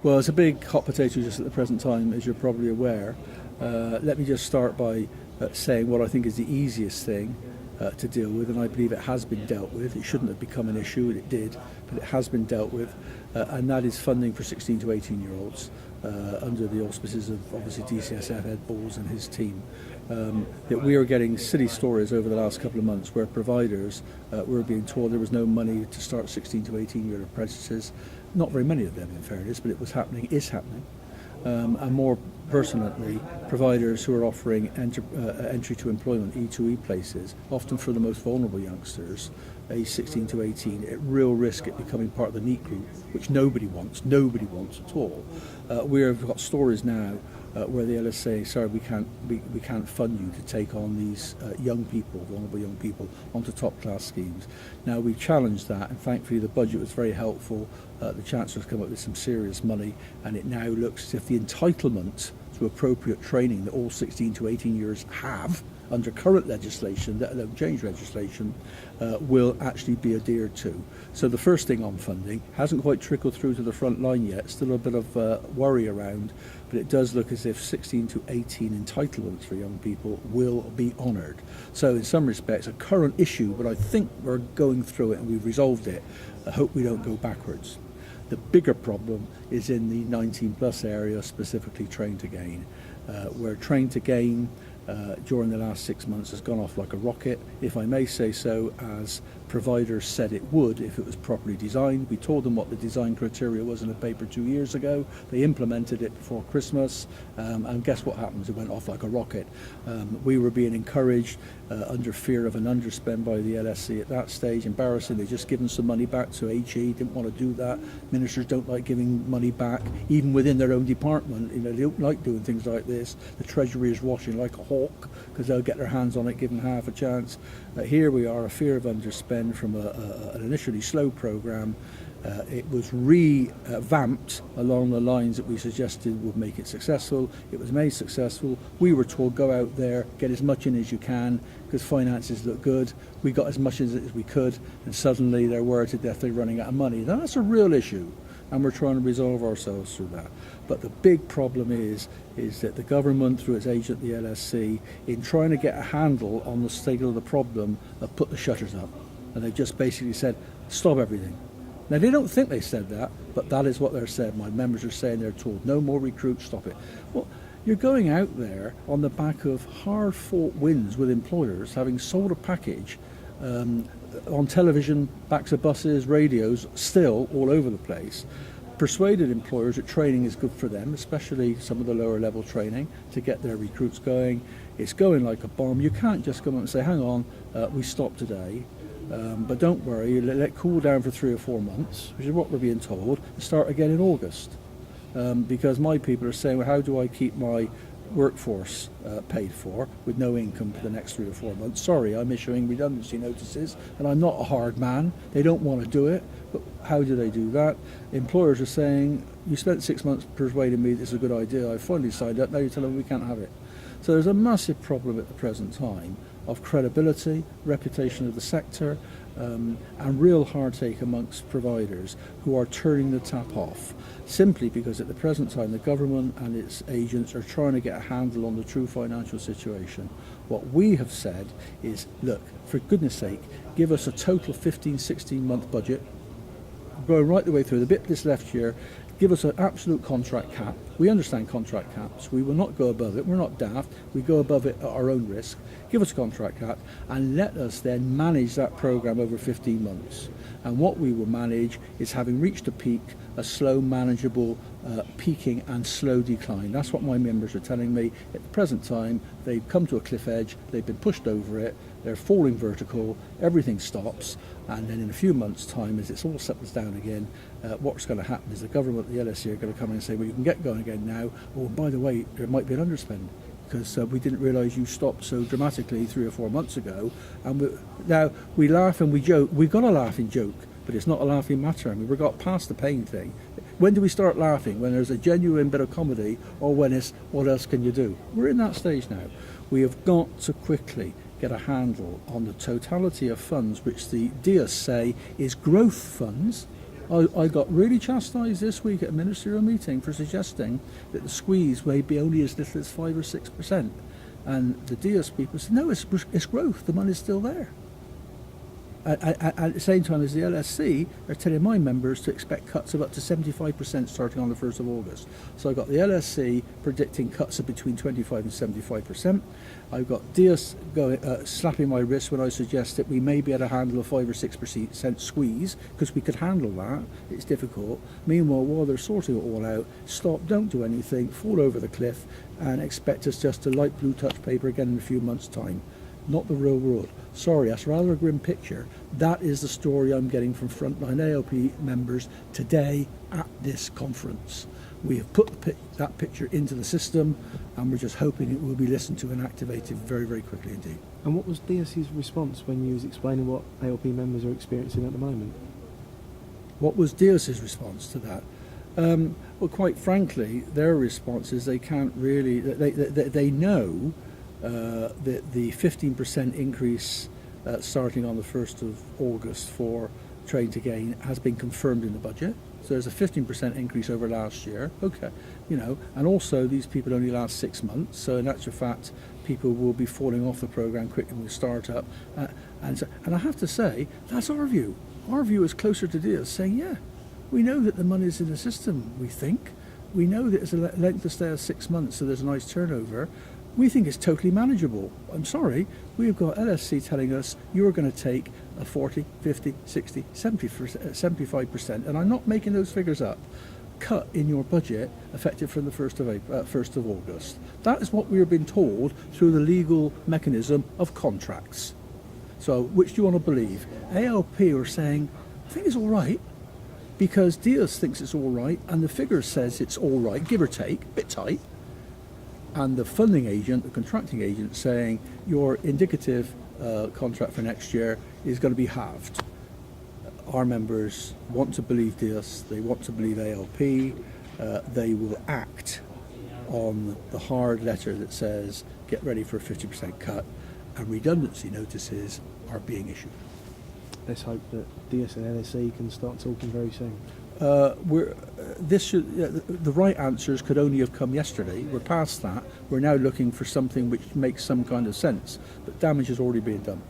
Well, it's a big hot potato just at the present time, as you're probably aware. Let me just start by saying what I think is the easiest thing to deal with, and I believe it has been dealt with. It shouldn't have become an issue, and it did, but it has been dealt with, and that is funding for 16 to 18-year-olds under the auspices of obviously DCSF, Ed Balls and his team. That we are getting silly stories over the last couple of months where providers were being told there was no money to start 16 to 18-year apprentices. Not very many of them, in fairness, but it was happening, is happening. And more pertinently, providers who are offering entry to employment, E2E places, often for the most vulnerable youngsters, aged 16 to 18, at real risk at becoming part of the NEET group, which nobody wants at all. We've got stories now where the LS say, sorry, we can't fund you to take on these young people, vulnerable young people, onto top class schemes. Now we've challenged that, and thankfully the budget was very helpful. The Chancellor's come up with some serious money, and it now looks as if the entitlement to appropriate training that all 16 to 18 years have under current legislation, let alone change legislation, will actually be adhered to. So the first thing on funding hasn't quite trickled through to the front line yet, still a bit of worry around, but it does look as if 16 to 18 entitlements for young people will be honoured. So in some respects a current issue, but I think we're going through it and we've resolved it. I hope we don't go backwards. The bigger problem is in the 19 plus area, specifically Train to Gain, where Train to Gain during the last 6 months has gone off like a rocket, if I may say so, as providers said it would if it was properly designed. We told them what the design criteria was in a paper 2 years ago. They implemented it before Christmas, and guess what happens? It went off like a rocket. We were being encouraged under fear of an underspend by the LSC at that stage. Embarrassing, they just given some money back to HE, didn't want to do that. Ministers don't like giving money back, even within their own department. You know, they don't like doing things like this. The Treasury is watching like a hawk because they'll get their hands on it, given half a chance. Here we are, a fear of underspend from an initially slow programme. It was revamped along the lines that we suggested would make it successful. It was made successful. We were told, go out there, get as much in as you can, because finances look good. We got as much as we could, and suddenly there were to death they're running out of money. Now that's a real issue, and we're trying to resolve ourselves through that. But the big problem is that the government, through its agent, the LSC, in trying to get a handle on the state of the problem, have put the shutters up. And they've just basically said, stop everything. Now, they don't think they said that, but that is what they're saying. My members are saying they're told, no more recruits, stop it. Well, you're going out there on the back of hard-fought wins with employers, having sold a package on television, backs of buses, radios, still all over the place, persuaded employers that training is good for them, especially some of the lower level training, to get their recruits going. It's going like a bomb. You can't just come up and say, hang on, we stopped today. But don't worry, let it cool down for 3 or 4 months, which is what we're being told, and start again in August. Because my people are saying, well, how do I keep my workforce paid for with no income for the next 3 or 4 months? Sorry, I'm issuing redundancy notices, and I'm not a hard man. They don't want to do it, but how do they do that? Employers are saying, you spent 6 months persuading me this is a good idea, I finally signed up, now you're telling me we can't have it. So there's a massive problem at the present time of credibility, reputation of the sector, and real heartache amongst providers who are turning the tap off, simply because at the present time the government and its agents are trying to get a handle on the true financial situation. What we have said is, look, for goodness sake, give us a total 15, 16 month budget, go right the way through, the bit this left year, give us an absolute contract cap. We understand contract caps. We will not go above it. We're not daft. We go above it at our own risk. Give us a contract cap and let us then manage that programme over 15 months. And what we will manage is, having reached a peak, a slow, manageable peaking and slow decline. That's what my members are telling me. At the present time, they've come to a cliff edge. They've been pushed over it. They're falling vertical. Everything stops. And then in a few months' time, as it's all settles down again, what's going to happen is the government, the LSE, are going to come in and say, well, you can get going again now. Oh, by the way, there might be an underspend, because we didn't realise you stopped so dramatically 3 or 4 months ago. And now we laugh and we joke. We've got a laughing joke, but it's not a laughing matter. I mean, we've got past the pain thing. When do we start laughing? When there's a genuine bit of comedy, or when it's, what else can you do? We're in that stage now. We have got to quickly get a handle on the totality of funds, which the DIAS say is growth funds, I got really chastised this week at a ministerial meeting for suggesting that the squeeze may be only as little as 5 or 6%. And the DS people said, no, it's growth, the money's still there. At the same time as the LSC are telling my members to expect cuts of up to 75% starting on the 1st of August. So I've got the LSC predicting cuts of between 25 and 75%. I've got DS slapping my wrist when I suggest that we may be able to handle a 5 or 6% squeeze, because we could handle that. It's difficult. Meanwhile, while they're sorting it all out, stop, don't do anything, fall over the cliff, and expect us just to light blue touch paper again in a few months' time. Not the real world. Sorry, that's rather a grim picture. That is the story I'm getting from frontline ALP members today at this conference. We have put that picture into the system, and we're just hoping it will be listened to and activated very, very quickly indeed. And what was DS's response when you was explaining what ALP members are experiencing at the moment? What was DS's response to that? Well, quite frankly, their response is they can't really. They know that the 15% increase starting on the 1st of August for Train to Gain has been confirmed in the budget. So there's a 15% increase over last year. Okay, and also these people only last 6 months. So in actual fact, people will be falling off the programme quickly when we start up. And I have to say, that's our view. Our view is closer to this, saying, yeah, we know that the money's in the system, we think. We know that it's a length of stay of 6 months, so there's a nice turnover. We think it's totally manageable. I'm sorry, we've got LSC telling us you're going to take a 40, 50, 60, 75%, and I'm not making those figures up, cut in your budget effective from the 1st of August. That is what we are being told through the legal mechanism of contracts. So which do you want to believe? ALP are saying, I think it's all right, because Diaz thinks it's all right, and the figure says it's all right, give or take, a bit tight. And the funding agent, the contracting agent, saying your indicative contract for next year is going to be halved. Our members want to believe this, they want to believe ALP, they will act on the hard letter that says get ready for a 50% cut, and redundancy notices are being issued. Let's hope that DS and LSE can start talking very soon. The right answers could only have come yesterday. We're past that. We're now looking for something which makes some kind of sense. But damage has already been done.